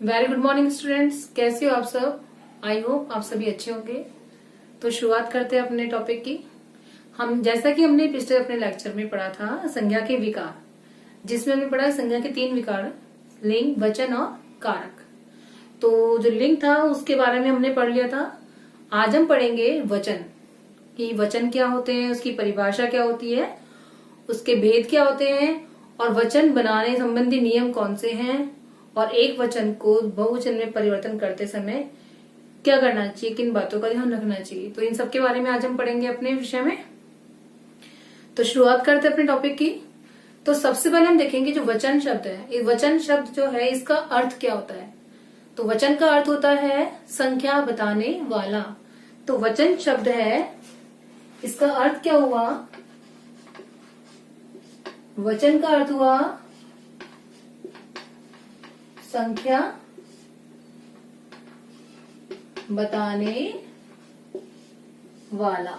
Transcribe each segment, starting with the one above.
Very good morning students, कैसे हो आप सब। आई होप आप सभी अच्छे होंगे। तो शुरुआत करते हैं अपने टॉपिक की। हम जैसा कि हमने पिछले अपने लेक्चर में पढ़ा था संज्ञा के विकार, जिसमें हमने पढ़ा संज्ञा के 3 विकार, लिंग, वचन और कारक। तो जो लिंग था उसके बारे में हमने पढ़ लिया था। आज हम पढ़ेंगे वचन, कि वचन क्या होते हैं, उसकी परिभाषा क्या होती है, उसके भेद क्या होते हैं और वचन बनाने संबंधी नियम कौन से हैं, और एक वचन को बहुवचन में परिवर्तन करते समय क्या करना चाहिए, किन बातों का ध्यान रखना चाहिए। तो इन सब के बारे में आज हम पढ़ेंगे अपने विषय में। तो शुरुआत करते हैं अपने टॉपिक की। तो सबसे पहले हम देखेंगे जो वचन शब्द है, ये वचन शब्द जो है इसका अर्थ क्या होता है। तो वचन का अर्थ होता है संख्या बताने वाला। तो वचन शब्द है, इसका अर्थ क्या हुआ, वचन का अर्थ हुआ संख्या बताने वाला।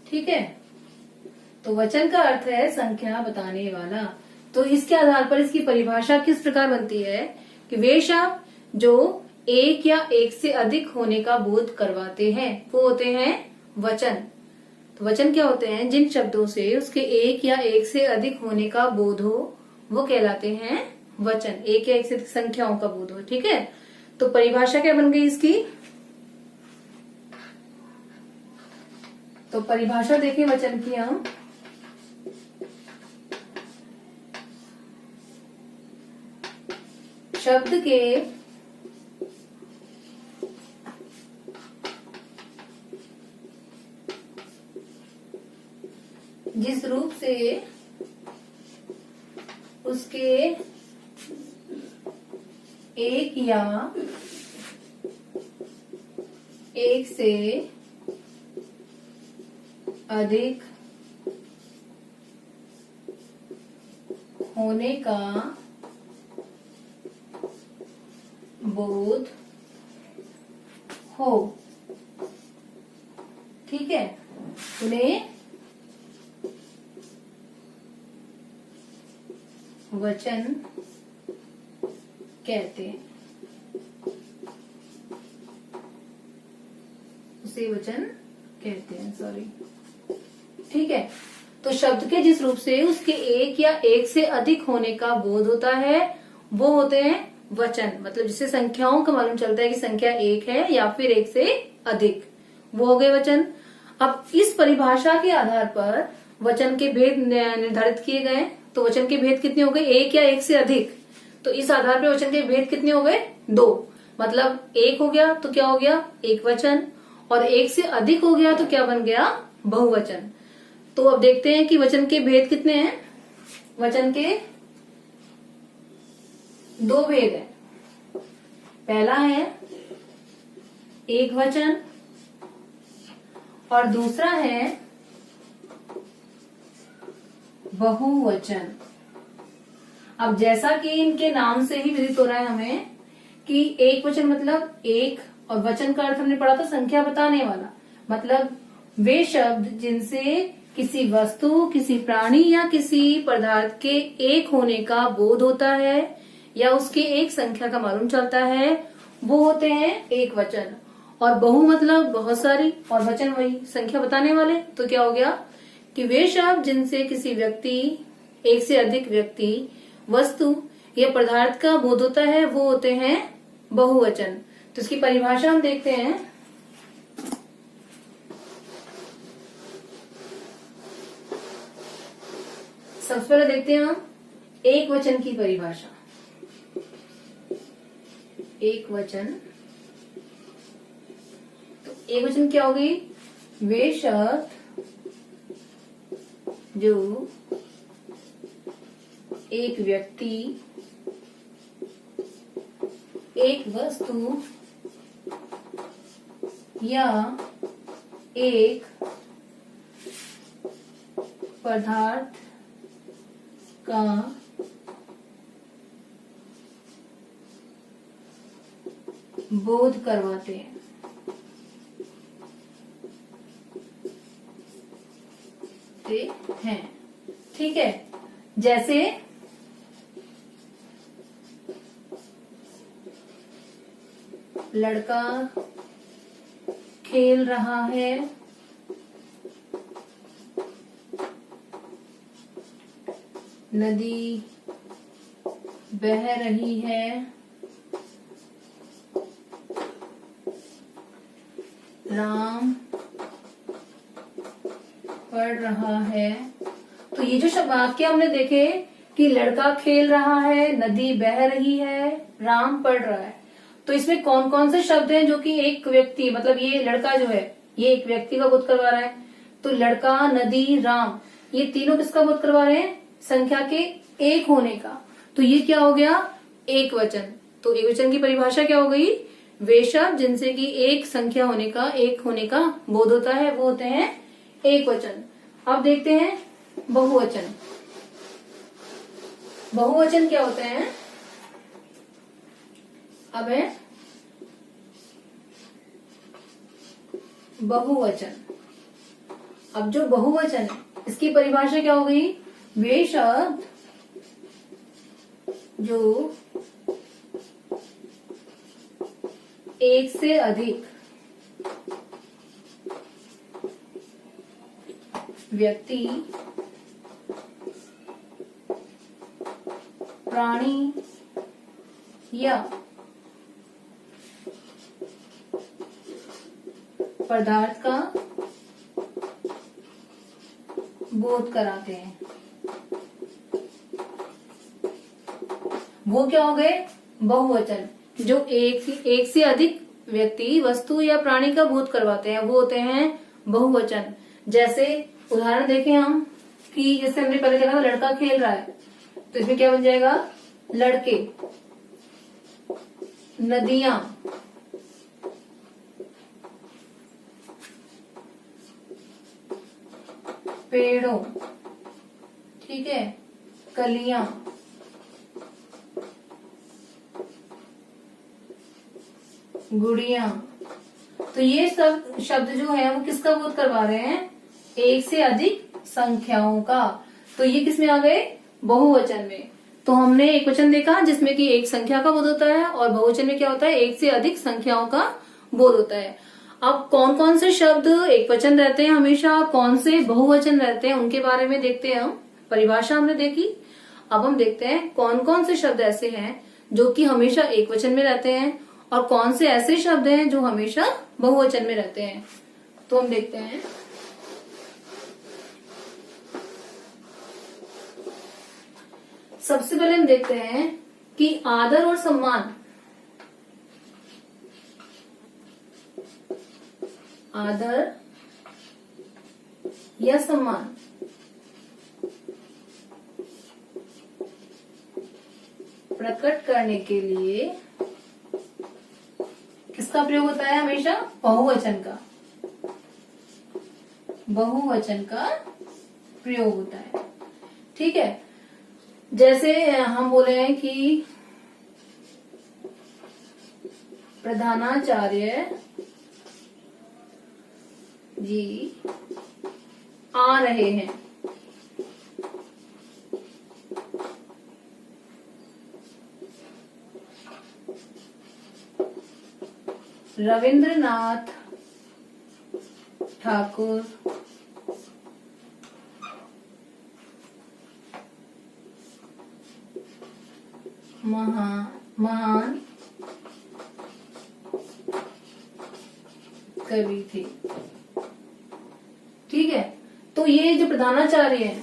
ठीक है, तो वचन का अर्थ है संख्या बताने वाला। तो इसके आधार पर इसकी परिभाषा किस प्रकार बनती है कि वे शब्द जो एक या एक से अधिक होने का बोध करवाते हैं वो होते हैं वचन। तो वचन क्या होते हैं, जिन शब्दों से उसके एक या एक से अधिक होने का बोध हो वो कहलाते हैं वचन। एक या एक से अधिक संख्याओं का बोध हो। ठीक है, तो परिभाषा क्या बन गई इसकी। तो परिभाषा देखें वचन की हम, शब्द के जिस रूप से उसके एक या एक से अधिक होने का बोध हो। ठीक है, उन्हें वचन कहते हैं, उसे वचन कहते हैं। सॉरी, ठीक है। तो शब्द के जिस रूप से उसके एक या एक से अधिक होने का बोध होता है वो होते हैं वचन। मतलब जिससे संख्याओं का मालूम चलता है कि संख्या एक है या फिर एक से अधिक, वो हो गए वचन। अब इस परिभाषा के आधार पर वचन के भेद निर्धारित किए गए। तो वचन के भेद कितने हो गए, एक या एक से अधिक। तो इस आधार पर वचन के भेद कितने हो गए, 2। मतलब एक हो गया तो क्या हो गया, एक वचन, और एक से अधिक हो गया तो क्या बन गया, बहुवचन। तो अब देखते हैं कि वचन के भेद कितने हैं। वचन के 2 भेद हैं। पहला है एक वचन और दूसरा है बहुवचन। अब जैसा कि इनके नाम से ही विदित हो रहा है हमें कि एक वचन मतलब एक, और वचन का अर्थ हमने पढ़ा था संख्या बताने वाला। मतलब वे शब्द जिनसे किसी वस्तु, किसी प्राणी या किसी पदार्थ के एक होने का बोध होता है या उसके एक संख्या का मालूम चलता है वो होते हैं एक वचन। और बहु मतलब बहुत सारी, और वचन वही संख्या बताने वाले। तो क्या हो गया कि वे शब्द जिनसे किसी व्यक्ति, एक से अधिक व्यक्ति, वस्तु या पदार्थ का बोध होता है वो होते हैं बहुवचन। तो इसकी परिभाषा हम देखते हैं। सबसे पहले देखते हैं हम एक वचन की परिभाषा। एक वचन, तो एक वचन क्या हो गई, वे शब्द जो एक व्यक्ति, एक वस्तु या एक पदार्थ का बोध करवाते हैं। ठीक है, जैसे लड़का खेल रहा है, नदी बह रही है, राम पढ़ रहा है। तो ये जो शब्द वाक्य हमने देखे कि लड़का खेल रहा है, नदी बह रही है, राम पढ़ रहा है, तो इसमें कौन कौन से शब्द हैं जो कि एक व्यक्ति, मतलब ये लड़का जो है ये एक व्यक्ति का बोध करवा रहा है। तो लड़का, नदी, राम, ये तीनों किसका बोध करवा रहे हैं? संख्या के एक होने का। तो ये क्या हो गया? एक वचन। तो एक वचन की परिभाषा क्या हो गई? वे शब्द जिनसे कि एक संख्या होने का, एक होने का बोध होता है, वो होते हैं एक वचन। अब देखते हैं बहुवचन। बहुवचन क्या होते हैं? अब है बहुवचन। अब जो बहुवचन है इसकी परिभाषा क्या हो गई? वे शब्द जो एक से अधिक व्यक्ति, प्राणी या पदार्थ का बोध कराते हैं, वो क्या हो गए? बहुवचन। जो एक से अधिक व्यक्ति, वस्तु या प्राणी का बोध करवाते हैं वो होते हैं बहुवचन। जैसे उदाहरण देखें हम कि जैसे हमने पहले देखा था लड़का खेल रहा है, तो इसमें क्या बन जाएगा? लड़के, नदियां, पेड़ों, ठीक है, कलियां, गुड़िया। तो ये सब शब्द जो है वो किसका बोध करवा रहे हैं? एक से अधिक संख्याओं का। तो ये किसमें आ गए? बहुवचन में। तो हमने एक वचन देखा जिसमें कि एक संख्या का बोध होता है, और बहुवचन में क्या होता है? एक से अधिक संख्याओं का बोध होता है। अब कौन कौन से शब्द एक वचन रहते हैं हमेशा, कौन से बहुवचन रहते हैं, उनके बारे में देखते हैं हम। परिभाषा हमने देखी। अब हम देखते हैं कौन कौन से शब्द ऐसे हैं जो कि हमेशा एक वचन में रहते हैं, और कौन से ऐसे शब्द हैं जो हमेशा बहुवचन में रहते हैं। तो हम देखते हैं। सबसे पहले हम देखते हैं कि आदर और सम्मान, आदर या सम्मान प्रकट करने के लिए किसका प्रयोग होता है? हमेशा बहुवचन का। बहुवचन का प्रयोग होता है, ठीक है। जैसे हम बोले हैं कि प्रधानाचार्य जी आ रहे हैं, रविंद्रनाथ ठाकुर महान कवि थे, ठीक है। तो ये जो प्रधानाचार्य है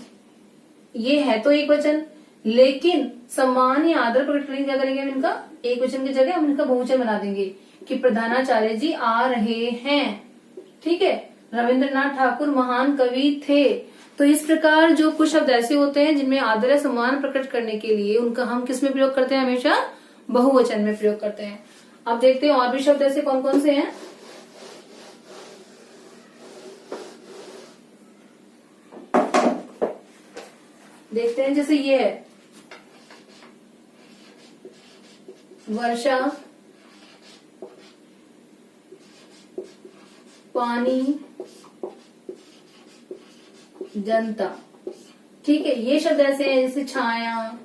ये है तो एक वचन, लेकिन सम्मान या आदर प्रकट करने क्या करेंगे हम इनका? एक वचन की जगह हम इनका बहुवचन बना देंगे कि प्रधानाचार्य जी आ रहे हैं, ठीक है। रविंद्रनाथ ठाकुर महान कवि थे। तो इस प्रकार जो कुछ शब्द ऐसे होते हैं जिनमें आदर या सम्मान प्रकट करने के लिए उनका हम किस में प्रयोग करते हैं? हमेशा बहुवचन में प्रयोग करते हैं। अब देखते हैं और भी शब्द ऐसे कौन कौन से हैं। देखते हैं, जैसे ये है वर्षा, पानी, जनता, ठीक है। ये शब्द ऐसे हैं जैसे छाया,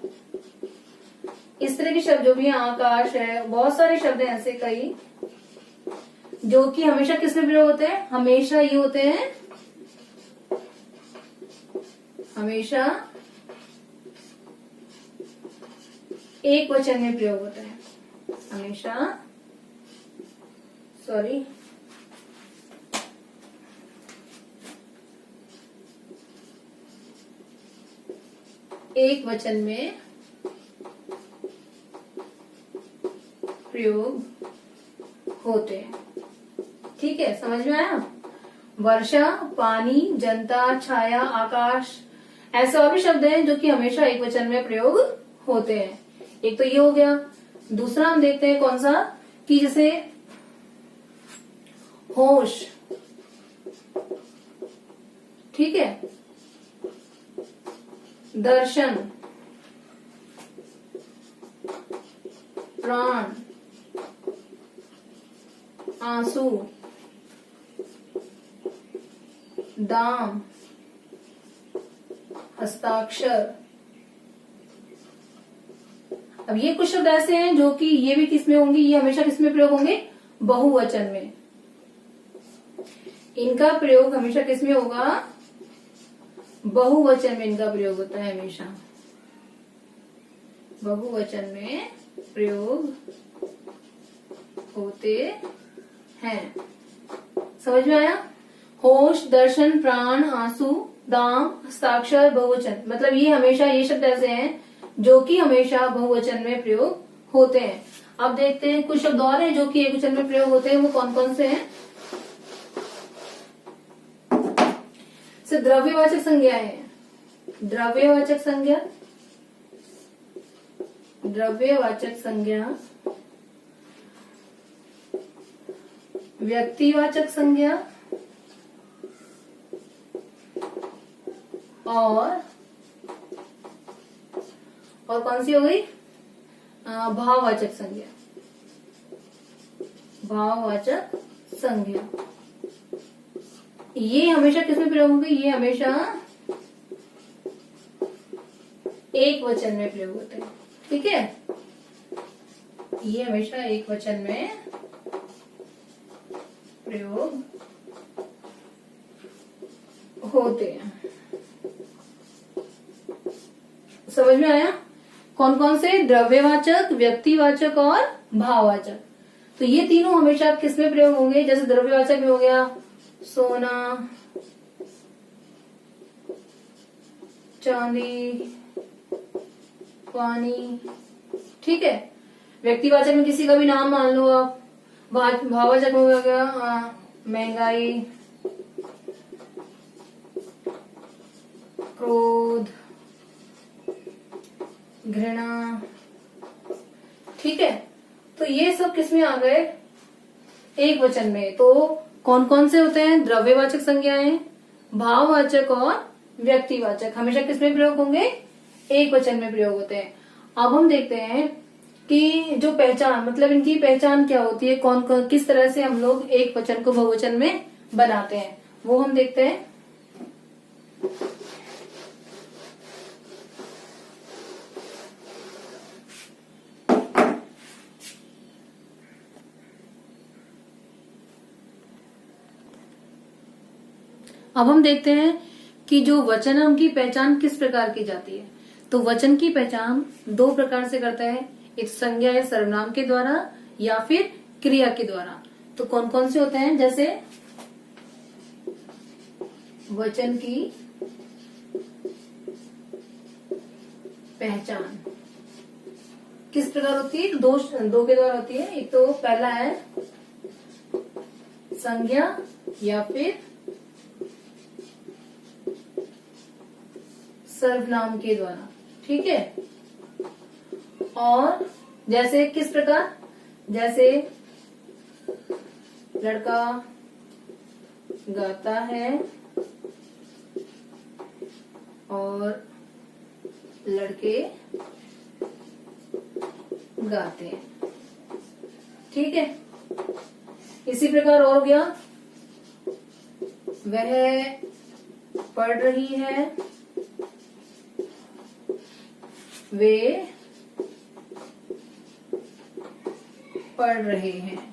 इस तरह के शब्द जो भी है, आकाश है, बहुत सारे शब्द हैं ऐसे कई जो कि हमेशा किसमें प्रयोग होते हैं, हमेशा ये होते हैं, हमेशा एक वचन में प्रयोग होता है, हमेशा, सॉरी, एक वचन में प्रयोग होते हैं। ठीक है, समझ में आया? वर्षा, पानी, जनता, छाया, आकाश, ऐसे और भी शब्द हैं जो कि हमेशा एक वचन में प्रयोग होते हैं। एक तो ये हो गया। दूसरा हम देखते हैं कौन सा, कि जैसे होश, ठीक है, दर्शन, प्राण, आंसू, दाम, हस्ताक्षर। अब ये कुछ शब्द ऐसे हैं जो कि ये भी किसमें होंगे, ये हमेशा किसमें प्रयोग होंगे, बहुवचन में। इनका प्रयोग हमेशा किसमें होगा, बहुवचन में इनका प्रयोग होता है, हमेशा बहुवचन में प्रयोग होते हैं। समझ में आया? होश, दर्शन, प्राण, आंसू, दाम, हस्ताक्षर, बहुवचन, मतलब ये हमेशा, ये शब्द ऐसे हैं जो कि हमेशा बहुवचन में प्रयोग होते हैं। अब देखते हैं कुछ शब्द और हैं जो कि एक वचन में प्रयोग होते हैं, वो कौन कौन से हैं। से द्रव्यवाचक संज्ञा है, द्रव्यवाचक संज्ञा, द्रव्यवाचक संज्ञा, व्यक्तिवाचक संज्ञा और कौन सी हो गई, भाववाचक संज्ञा, भाववाचक संज्ञा। ये हमेशा किसमें प्रयोग होंगे, ये हमेशा एक वचन में प्रयोग होते हैं। ठीक है, ये हमेशा एक वचन में प्रयोग होते हैं। समझ में आया? कौन कौन से, द्रव्यवाचक, व्यक्तिवाचक और भाववाचक। तो ये तीनों हमेशा किसमें प्रयोग होंगे, जैसे द्रव्यवाचक में हो गया सोना, चांदी, पानी। ठीक है, व्यक्तिवाचक में किसी का भी नाम मान लो आप। भाववाचक में हो गया महंगाई, क्रोध, घृणा। ठीक है, तो ये सब किसमें आ गए, एक वचन में। तो कौन कौन से होते हैं, द्रव्यवाचक संज्ञाएं, भाववाचक और व्यक्तिवाचक, हमेशा किसमें प्रयोग होंगे, एक वचन में प्रयोग होते हैं। अब हम देखते हैं कि जो पहचान, मतलब इनकी पहचान क्या होती है, कौन कौन, किस तरह से हम लोग एक वचन को बहुवचन में बनाते हैं, वो हम देखते हैं। अब हम देखते हैं कि जो वचन की पहचान किस प्रकार की जाती है। तो वचन की पहचान दो प्रकार से करता है, एक संज्ञा या सर्वनाम के द्वारा या फिर क्रिया के द्वारा। तो कौन कौन से होते हैं, जैसे वचन की पहचान किस प्रकार होती है, दो के द्वारा होती है। एक तो पहला है संज्ञा या फिर सर्वनाम के द्वारा। ठीक है, और जैसे किस प्रकार, जैसे लड़का गाता है और लड़के गाते हैं। ठीक है, इसी प्रकार और हो गया, वह पढ़ रही है, वे पढ़ रहे हैं।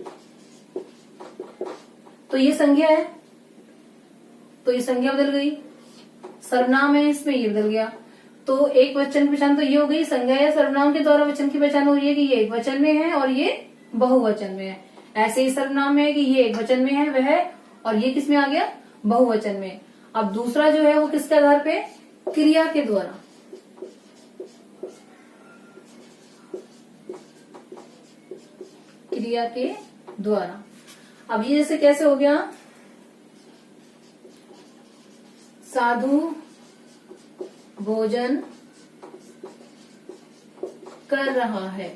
तो ये संज्ञा है, तो ये संज्ञा बदल गई। सर्वनाम है, इसमें ये बदल गया। तो एक वचन की पहचान तो ये हो गई। संज्ञा या सर्वनाम के द्वारा वचन की पहचान हो रही है कि ये एक वचन में है और ये बहुवचन में है। ऐसे ही सर्वनाम में है कि ये एक वचन में है वह, और ये किस में आ गया, बहुवचन में। अब दूसरा जो है वो किसके आधार पे, क्रिया के द्वारा। क्रिया के द्वारा। अब ये जैसे कैसे हो गया, साधु भोजन कर रहा है।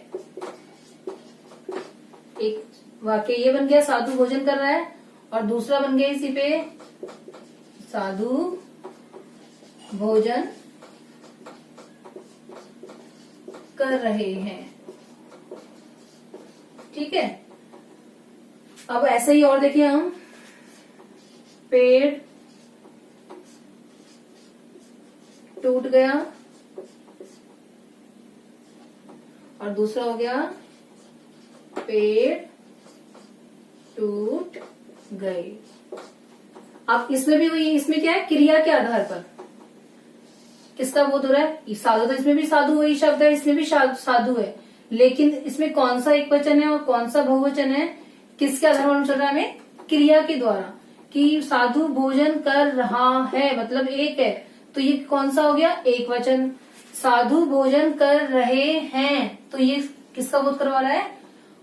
एक वाक्य ये बन गया, साधु भोजन कर रहा है, और दूसरा बन गया इसी पे, साधु भोजन कर रहे हैं। ठीक है। अब ऐसे ही और देखिए हम, पेड़ टूट गया, और दूसरा हो गया पेड़ टूट गए। अब इसमें भी वही, इसमें क्या है, क्रिया के आधार पर किसका बोध हो रहा है, साधु। तो इसमें भी साधु वही शब्द है, इसमें भी साधु है, लेकिन इसमें कौन सा एक वचन है और कौन सा बहुवचन है, किसके आधार पर चल रहा है, हमें क्रिया के द्वारा। कि साधु भोजन कर रहा है मतलब एक है, तो ये कौन सा हो गया, एक वचन। साधु भोजन कर रहे हैं, तो ये किसका बोध करवा रहा है,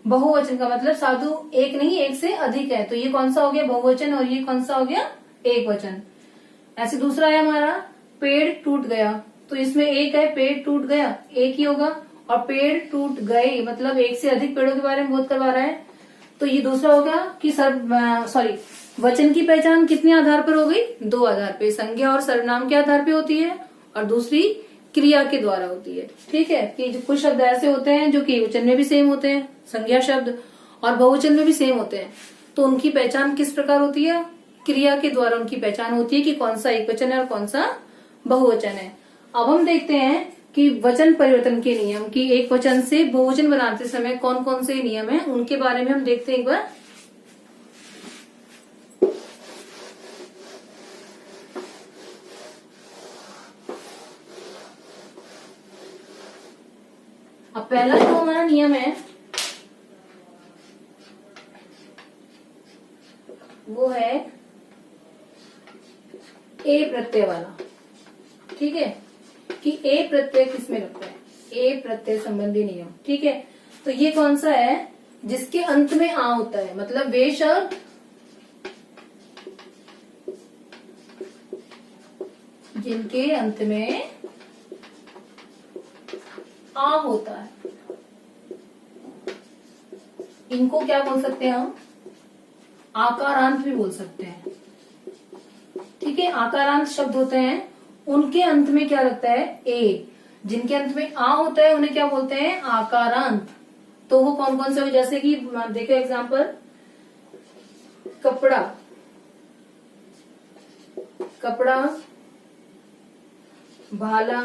बहुवचन का। मतलब साधु एक नहीं, एक से अधिक है, तो ये कौन सा हो गया, बहुवचन, और ये कौन सा हो गया, एक वचन। ऐसे दूसरा है हमारा, पेड़ टूट गया, तो इसमें एक है, पेड़ टूट गया एक ही होगा, और पेड़ टूट गए मतलब एक से अधिक पेड़ों के बारे में बोध करवा रहा है। तो ये दूसरा हो गया कि वचन की पहचान कितने आधार पर हो गई, दो आधार पे, संज्ञा और सर्वनाम के आधार पे होती है, और दूसरी क्रिया के द्वारा होती है। ठीक है। कि कुछ शब्द ऐसे होते हैं जो कि वचन में भी सेम होते हैं, संज्ञा शब्द, और बहुवचन में भी सेम होते हैं, तो उनकी पहचान किस प्रकार होती है, क्रिया के द्वारा उनकी पहचान होती है कि कौन सा एक वचन है और कौन सा बहुवचन है। अब हम देखते हैं कि वचन परिवर्तन के नियम, की एक वचन से बहुवचन बनाते समय कौन कौन से नियम है, उनके बारे में हम देखते हैं एक बार। अब पहला जो हमारा नियम है वो है ए प्रत्यय वाला। ठीक है। कि ए प्रत्यय किसमें लगता है, ए प्रत्यय संबंधी नियम। ठीक है। तो ये कौन सा है, जिसके अंत में आ होता है, मतलब वे शब्द जिनके अंत में आ होता है, इनको क्या बोल सकते हैं हम, आकारांत भी बोल सकते हैं। ठीक है। आकारांत शब्द होते हैं, उनके अंत में क्या लगता है, ए। जिनके अंत में आ होता है उन्हें क्या बोलते हैं, आकारांत। तो वो कौन कौन से हो, जैसे कि देखो एग्जांपल, कपड़ा, कपड़ा, भाला,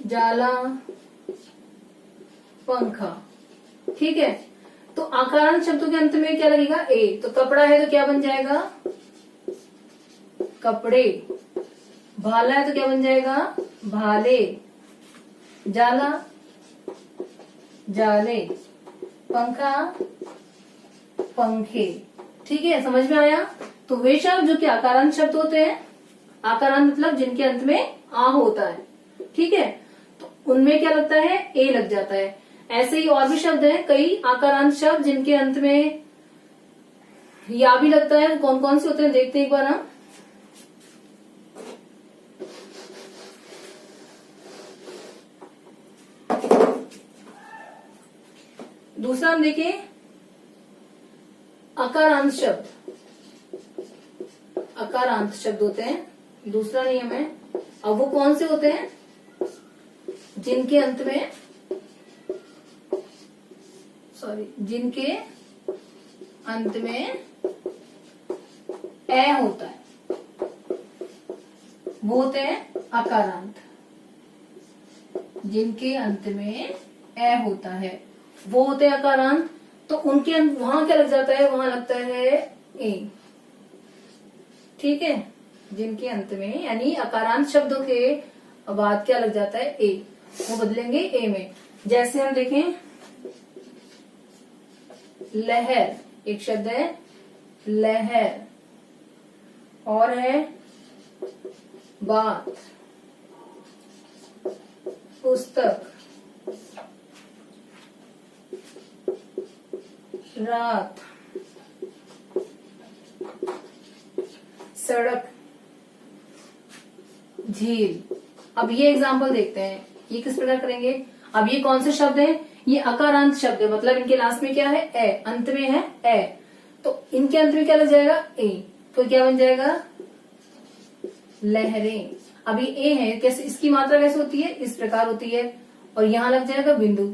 जाला, पंखा। ठीक है। तो आकारांत शब्दों के अंत में क्या लगेगा, ए। तो कपड़ा है तो क्या बन जाएगा, कपड़े। भाला है तो क्या बन जाएगा, भाले। जाला, जाले। पंखा, पंखे। ठीक है। समझ में आया। तो वे शब्द जो कि आकारांत शब्द होते हैं, आकारांत मतलब जिनके अंत में आ होता है। ठीक है। तो उनमें क्या लगता है, ए लग जाता है। ऐसे ही और भी शब्द हैं कई आकारांत शब्द जिनके अंत में या भी लगता है। कौन कौन से होते हैं देखते हैं एक बार हम। दूसरा हम देखें, अकारांत शब्द। अकारांत शब्द होते हैं, दूसरा नियम है। अब वो कौन से होते हैं, जिनके अंत में जिनके अंत में ए होता है, वो होते हैं अकारांत। जिनके अंत में ए होता है, वो होते हैं अकारांत, तो उनके वहां क्या लग जाता है, वहां लगता है ए। ठीक है, जिनके अंत में यानी अकारांत शब्दों के बाद क्या लग जाता है, ए, वो बदलेंगे ए में। जैसे हम देखें लहर, एक शब्द है लहर, और है बात, पुस्तक, रात, सड़क, झील। अब ये एग्जाम्पल देखते हैं, ये किस प्रकार करेंगे। अब ये कौन से शब्द हैं, ये अकारांत शब्द है, मतलब इनके लास्ट में क्या है, ए, अंत में है ए, तो इनके अंत में क्या लग जाएगा, ए, तो क्या बन जाएगा, लहरें। अभी ए है, कैसे इसकी मात्रा कैसे होती है, इस प्रकार होती है, और यहां लग जाएगा बिंदु,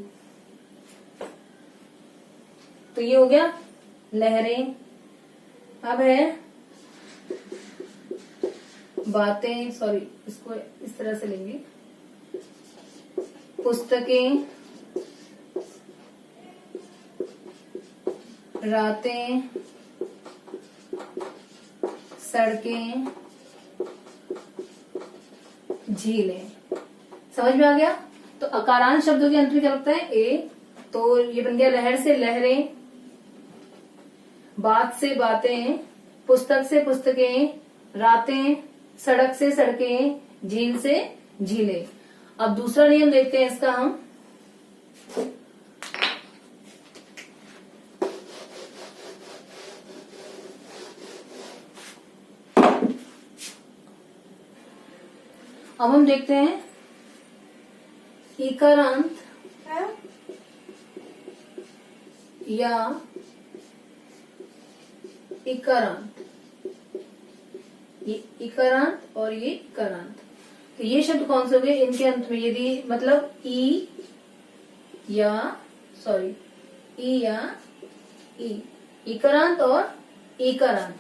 तो ये हो गया लहरें। अब है बातें, सॉरी इसको इस तरह से लेंगे, पुस्तकें, रातें, सड़कें, झीलें। समझ में आ गया। तो अकारांत शब्दों के अंत में क्या लगता है, ए, तो ये बन गया लहर से लहरें, बात से बातें, पुस्तक से पुस्तकें, रातें, सड़क से सड़कें, झील से झीलें। अब दूसरा नियम देखते हैं इसका हम। अब हम देखते हैं इकारांत या इकारांत, ये इकारांत और ये इकारांत। तो ये शब्द कौन से हो गए, इनके अंत में यदि मतलब ई या ई, इकारांत और इकारांत,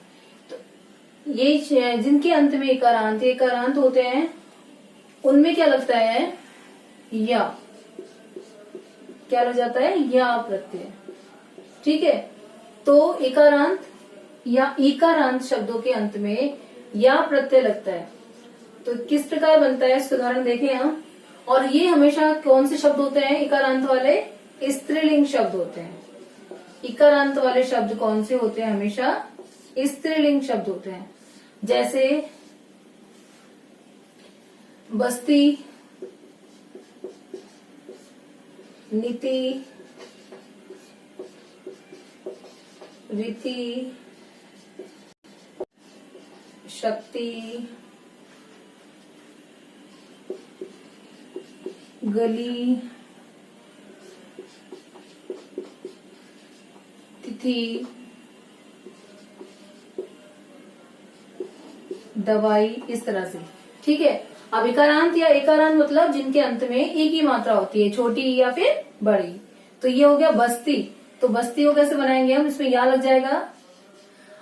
तो ये जिनके अंत में इकारांत होते हैं, उनमें क्या लगता है, या, क्या लग जाता है, या प्रत्यय। ठीक है, तो इकारांत या इकारांत शब्दों के अंत में या प्रत्यय लगता है, तो किस प्रकार बनता है, इसका उदाहरण देखें हम। और ये हमेशा कौन से शब्द होते हैं, इकारांत वाले स्त्रीलिंग शब्द होते हैं। इकारांत वाले शब्द कौन से होते हैं, हमेशा स्त्रीलिंग शब्द होते हैं। जैसे बस्ती, नीति, रीति, शक्ति, गली, तिथि, दवाई, इस तरह से। ठीक है, अब इकारांत या एकारांत मतलब जिनके अंत में एक ही मात्रा होती है, छोटी या फिर बड़ी। तो ये हो गया बस्ती, तो बस्ती को कैसे बनाएंगे हम, इसमें या लग जाएगा।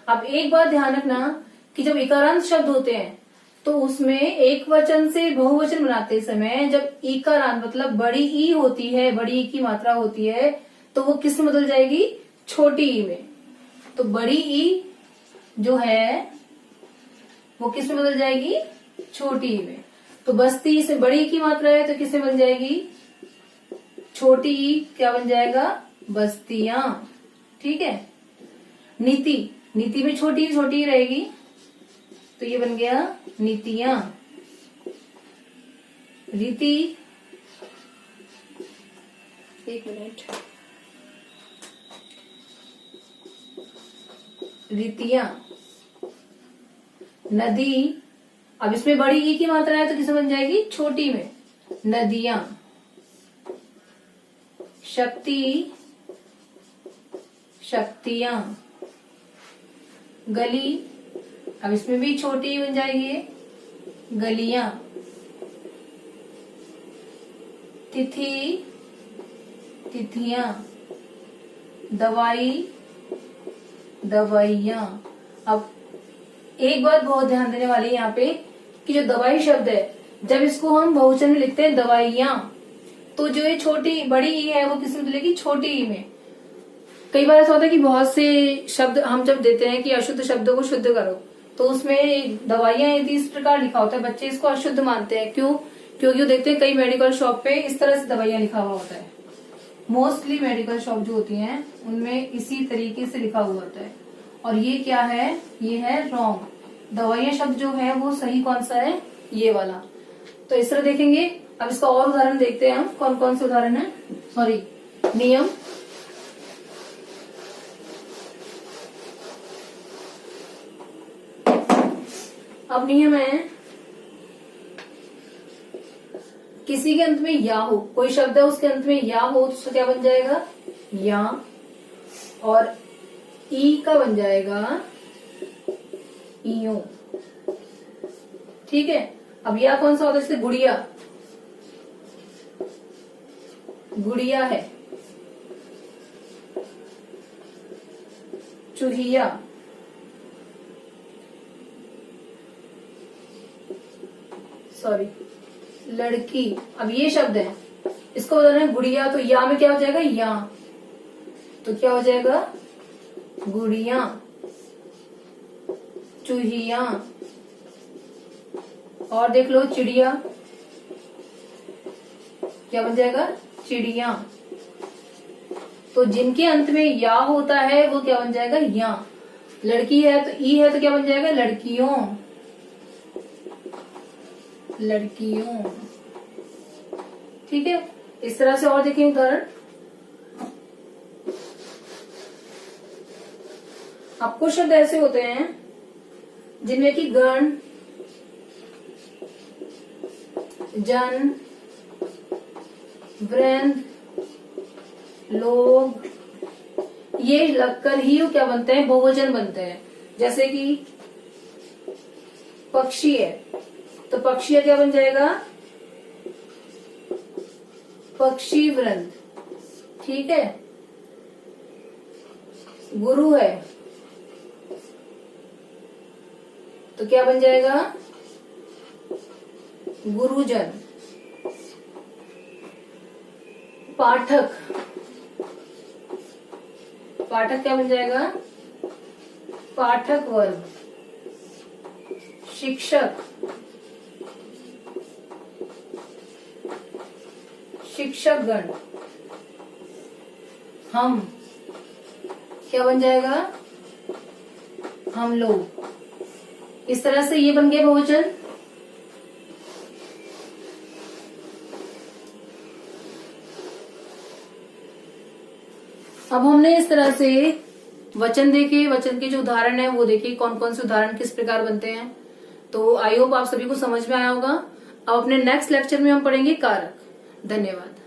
अब एक बात ध्यान रखना कि जब इकारांत शब्द होते हैं तो उसमें एक वचन से बहुवचन बनाते समय जब इकारांत मतलब बड़ी ई होती है, बड़ी ई की मात्रा होती है, तो वो किस में बदल जाएगी, छोटी ई में। तो बड़ी ई जो है वो किस में बदल जाएगी, छोटी ई में। तो बस्ती इसमें बड़ी ई की मात्रा है, तो किसमें बन जाएगी, छोटी ई, क्या बन जाएगा, बस्तियां। ठीक है, नीति, नीति में छोटी छोटी रहेगी, तो ये बन गया नीतियां। रीति, एक मिनट, रीतियां। नदी, अब इसमें बड़ी ई की मात्रा है तो किसमें बन जाएगी, छोटी में, नदियां। शक्ति, शक्तियां। गली, अब इसमें भी छोटी बन जाएगी, गलियां। तिथि, तिथियां। दवाई, दवाइयां। अब एक बात बहुत ध्यान देने वाली है यहाँ पे कि जो दवाई शब्द है, जब इसको हम बहुवचन में लिखते हैं दवाइयां, तो तो जो ये छोटी बड़ी ई है वो किस में बदलेगी, छोटी ई में। कई बार ऐसा होता है कि बहुत से शब्द हम जब देते हैं कि अशुद्ध शब्दों को शुद्ध करो, तो उसमें दवाइयां यदि इस प्रकार लिखा होता है, बच्चे इसको अशुद्ध मानते हैं। क्यों? क्योंकि वो देखते हैं कई मेडिकल शॉप पे इस तरह से दवाइयां लिखा हुआ होता है। मोस्टली मेडिकल शॉप जो होती हैं उनमें इसी तरीके से लिखा हुआ होता है। और ये क्या है, ये है रॉन्ग। दवाइयां शब्द जो है वो सही कौन सा है, ये वाला। तो इस तरह देखेंगे। अब इसका और उदाहरण देखते हैं हम, कौन कौन से उदाहरण है, सॉरी नियम। अब नियम है, किसी के अंत में या हो, कोई शब्द है उसके अंत में या हो तो उसका क्या बन जाएगा, या। और ई का बन जाएगा इयो। ठीक है। अब या कौन सा होता है, जैसे गुड़िया, गुड़िया है। चूहिया, सॉरी लड़की। अब ये शब्द है, इसको बताना है गुड़िया, तो या में क्या हो जाएगा, या। तो क्या हो जाएगा, गुड़िया, चूहिया। और देख लो चिड़िया, क्या बन जाएगा, चिड़िया। तो जिनके अंत में या होता है वो क्या बन जाएगा, या। लड़की है तो ई है तो क्या बन जाएगा, लड़कियों, लड़कियों। ठीक है। इस तरह से और देखें उदाहरण। अब कुछ शब्द ऐसे होते हैं जिनमें कि गण, जन, वृंद, लोग, ये लगकर ही क्या बनते हैं, बहुवचन बनते हैं। जैसे कि पक्षी है तो पक्षी क्या बन जाएगा, पक्षी वृंद। ठीक है। गुरु है तो क्या बन जाएगा, गुरुजन। पाठक, पाठक क्या बन जाएगा, पाठक वर्ग। शिक्षक, शिक्षक गण। हम क्या बन जाएगा, हम लोग। इस तरह से ये बन गया बहुवचन। अब हमने इस तरह से वचन देखे, वचन के जो उदाहरण है वो देखे, कौन कौन से उदाहरण किस प्रकार बनते हैं। तो आई होप आप सभी को समझ में आया होगा। अब अपने नेक्स्ट लेक्चर में हम पढ़ेंगे कारक। धन्यवाद।